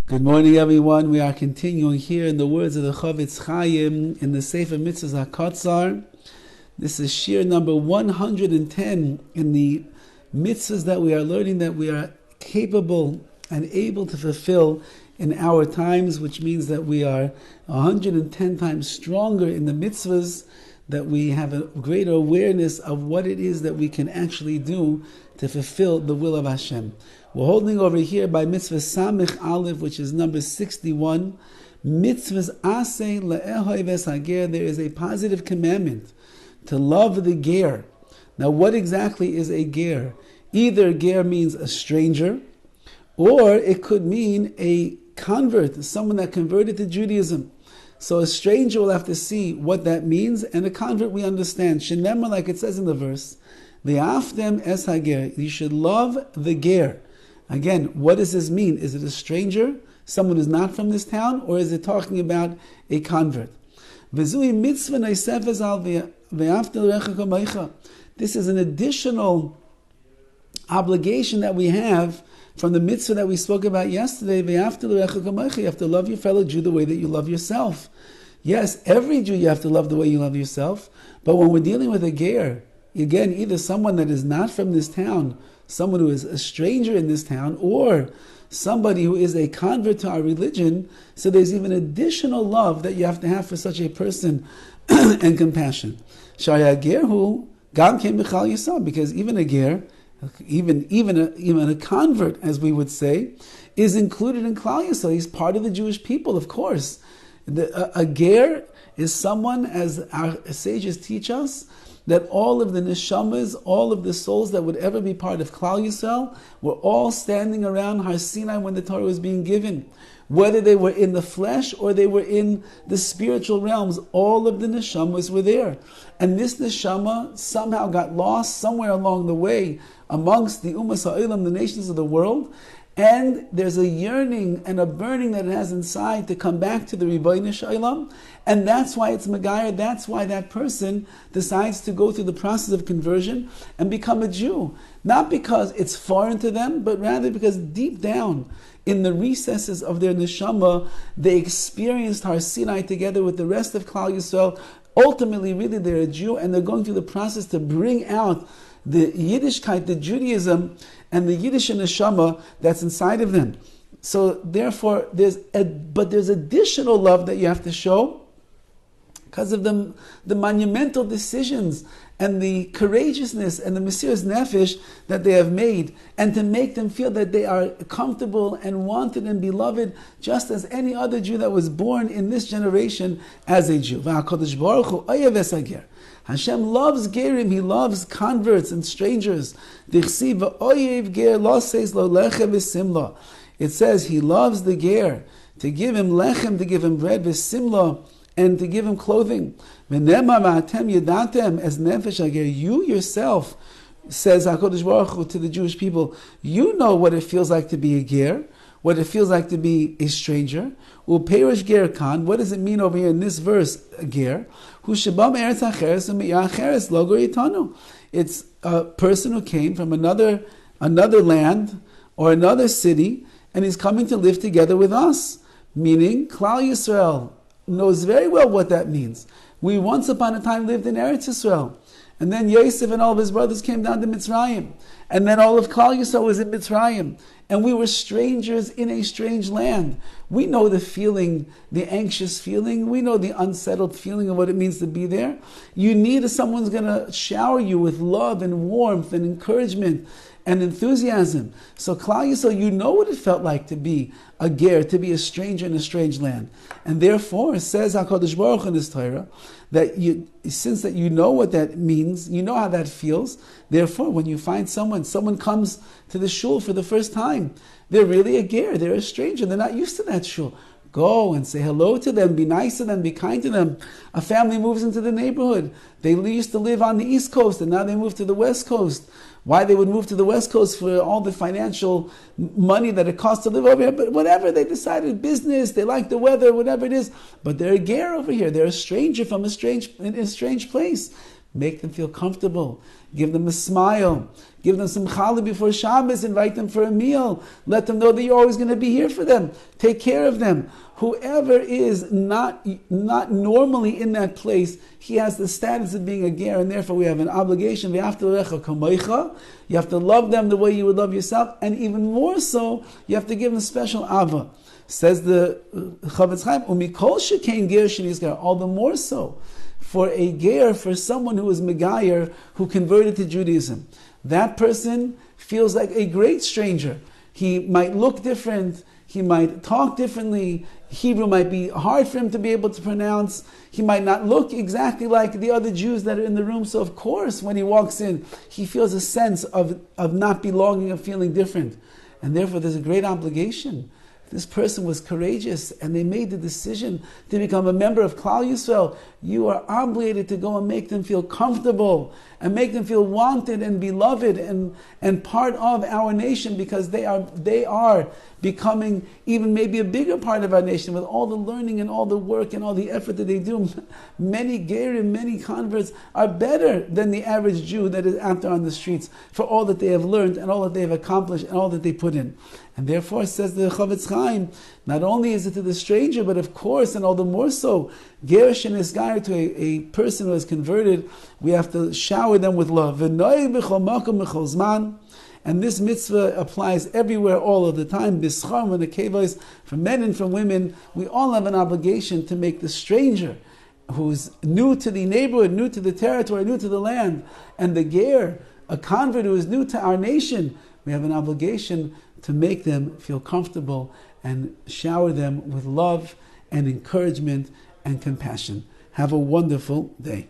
Good morning, everyone. We are continuing here in the words of the Horowitz in the Sefer HaMitzvos HaKatzar. This is shir number 110 in the mitzvahs that we are learning that we are capable and able to fulfill in our times, which means that we are 110 times stronger in the mitzvahs, that we have a greater awareness of what it is that we can actually do to fulfill the will of Hashem. We're holding over here by Mitzvah Samich Aleph, which is number 61. Mitzvahs Aseh Le'ehoy Ves Hager. There is a positive commandment to love the ger. Now, what exactly is a ger? Either ger means a stranger, or it could mean a convert, someone that converted to Judaism. So a stranger will have to see what that means, and a convert we understand. Shenema, like it says in the verse, Ve'aftem es hager. You should love the ger. Again, what does this mean? Is it a stranger, someone who's not from this town, or is it talking about a convert? This is an additional obligation that we have from the mitzvah that we spoke about yesterday. You have to love your fellow Jew the way that you love yourself. Yes, every Jew you have to love the way you love yourself, but when we're dealing with a ger, again, either someone that is not from this town, someone who is a stranger in this town, or somebody who is a convert to our religion, so there's even additional love that you have to have for such a person and compassion. Because even a ger, even a convert, as we would say, is included in Klal Yisrael. He's part of the Jewish people, of course. A ger is someone, as our sages teach us, that all of the neshamas, all of the souls that would ever be part of Klal Yisrael, were all standing around Har Sinai when the Torah was being given. Whether they were in the flesh or they were in the spiritual realms, all of the neshamas were there. And this neshama somehow got lost somewhere along the way amongst the Ummas Ha'olam, the nations of the world, and there's a yearning and a burning that it has inside to come back to the Ribono Shel Olam, and that's why it's Megayah, that's why that person decides to go through the process of conversion and become a Jew. Not because it's foreign to them, but rather because deep down in the recesses of their neshama, they experienced Har Sinai together with the rest of Klal Yisrael. Ultimately, really, they're a Jew, and they're going through the process to bring out the Yiddishkeit, the Judaism, and the Yiddish neshama that's inside of them. So therefore, there's additional love that you have to show because of the monumental decisions and the courageousness and the Mesiras Nefesh that they have made, and to make them feel that they are comfortable and wanted and beloved just as any other Jew that was born in this generation as a Jew. HaKadosh Baruch Hu oyev es hager. Hashem loves gerim, He loves converts and strangers. It says He loves the ger, to give him lechem, to give him bread, v'simla, and to give him clothing. As nefesh hager, you yourself, says HaKadosh Baruch Hu to the Jewish people, you know what it feels like to be a ger, what it feels like to be a stranger. Uperish ger kan. What does it mean over here in this verse? Ger. It's a person who came from another land or another city, and he's coming to live together with us. Meaning, Klal Yisrael knows very well what that means. We once upon a time lived in Eretz Yisrael, and then Yosef and all of his brothers came down to Mitzrayim, and then all of Klal Yisrael was in Mitzrayim, and we were strangers in a strange land. We know the feeling, the anxious feeling. We know the unsettled feeling of what it means to be there. You need someone's going to shower you with love and warmth and encouragement and enthusiasm. So Klal Yisrael, you know what it felt like to be a ger, to be a stranger in a strange land. And therefore, says HaKadosh Baruch Hu in His Torah, that since that you know what that means, you know how that feels, therefore when you find someone comes to the shul for the first time, they're really a ger, they're a stranger, they're not used to that shul. Go and say hello to them, be nice to them, be kind to them. A family moves into the neighborhood. They used to live on the East Coast and now they move to the West Coast. Why they would move to the West Coast for all the financial money that it costs to live over here, but whatever, they decided business, they like the weather, whatever it is. But they're a ger over here. They're a stranger from a strange place. Make them feel comfortable. Give them a smile. Give them some challah before Shabbos. Invite them for a meal. Let them know that you're always going to be here for them. Take care of them. Whoever is not normally in that place, he has the status of being a ger, and therefore we have an obligation. You have to love them the way you would love yourself, and even more so, you have to give them special ava. Says the Horowitz, umikol shekain ger shenizgar, all the more so for a ger, for someone who is megayer, who converted to Judaism. That person feels like a great stranger. He might look different. He might talk differently. Hebrew might be hard for him to be able to pronounce. He might not look exactly like the other Jews that are in the room. So of course, when he walks in, he feels a sense of not belonging, of feeling different. And therefore, there's a great obligation. This person was courageous and they made the decision to become a member of Klal Yisrael. You are obligated to go and make them feel comfortable and make them feel wanted and beloved and part of our nation, because they are becoming even maybe a bigger part of our nation with all the learning and all the work and all the effort that they do. Many Gerim, many converts are better than the average Jew that is out there on the streets for all that they have learned and all that they have accomplished and all that they put in. And therefore, says the Horowitz, not only is it to the stranger, but of course, and all the more so, Gerish and Isgair, to a person who has converted, we have to shower them with love. And this mitzvah applies everywhere, all of the time. For men and for women, we all have an obligation to make the stranger, who's new to the neighborhood, new to the territory, new to the land, and the ger, a convert who is new to our nation, we have an obligation to make them feel comfortable and shower them with love and encouragement and compassion. Have a wonderful day.